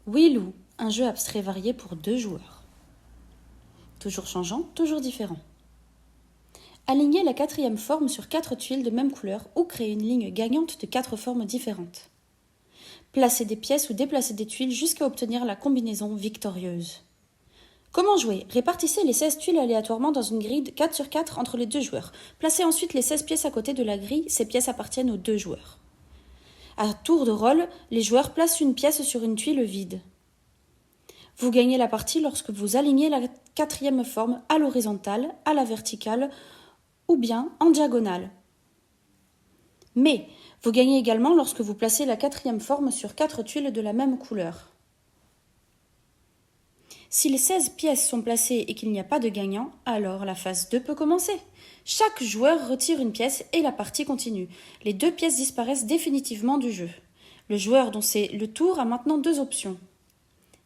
Oui Lou, un jeu abstrait varié pour 2 joueurs. Toujours changeant, toujours différent. Alignez la quatrième forme sur 4 tuiles de même couleur ou créez une ligne gagnante de 4 formes différentes. Placez des pièces ou déplacez des tuiles jusqu'à obtenir la combinaison victorieuse. Comment jouer? Répartissez les 16 tuiles aléatoirement dans une grille de 4 sur 4 entre les 2 joueurs. Placez ensuite les 16 pièces à côté de la grille, ces pièces appartiennent aux 2 joueurs. À tour de rôle, les joueurs placent une pièce sur une tuile vide. Vous gagnez la partie lorsque vous alignez la quatrième forme à l'horizontale, à la verticale ou bien en diagonale. Mais vous gagnez également lorsque vous placez la quatrième forme sur 4 tuiles de la même couleur. Si les 16 pièces sont placées et qu'il n'y a pas de gagnant, alors la phase 2 peut commencer. Chaque joueur retire une pièce et la partie continue. Les 2 pièces disparaissent définitivement du jeu. Le joueur dont c'est le tour a maintenant 2 options.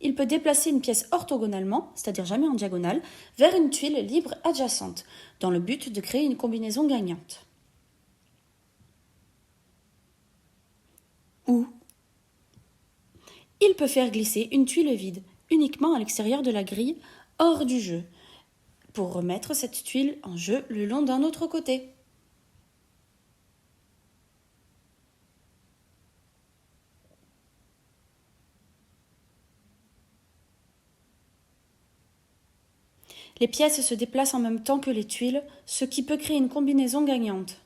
Il peut déplacer une pièce orthogonalement, c'est-à-dire jamais en diagonale, vers une tuile libre adjacente, dans le but de créer une combinaison gagnante. Ou il peut faire glisser une tuile vide, uniquement à l'extérieur de la grille, hors du jeu, pour remettre cette tuile en jeu le long d'un autre côté. Les pièces se déplacent en même temps que les tuiles, ce qui peut créer une combinaison gagnante.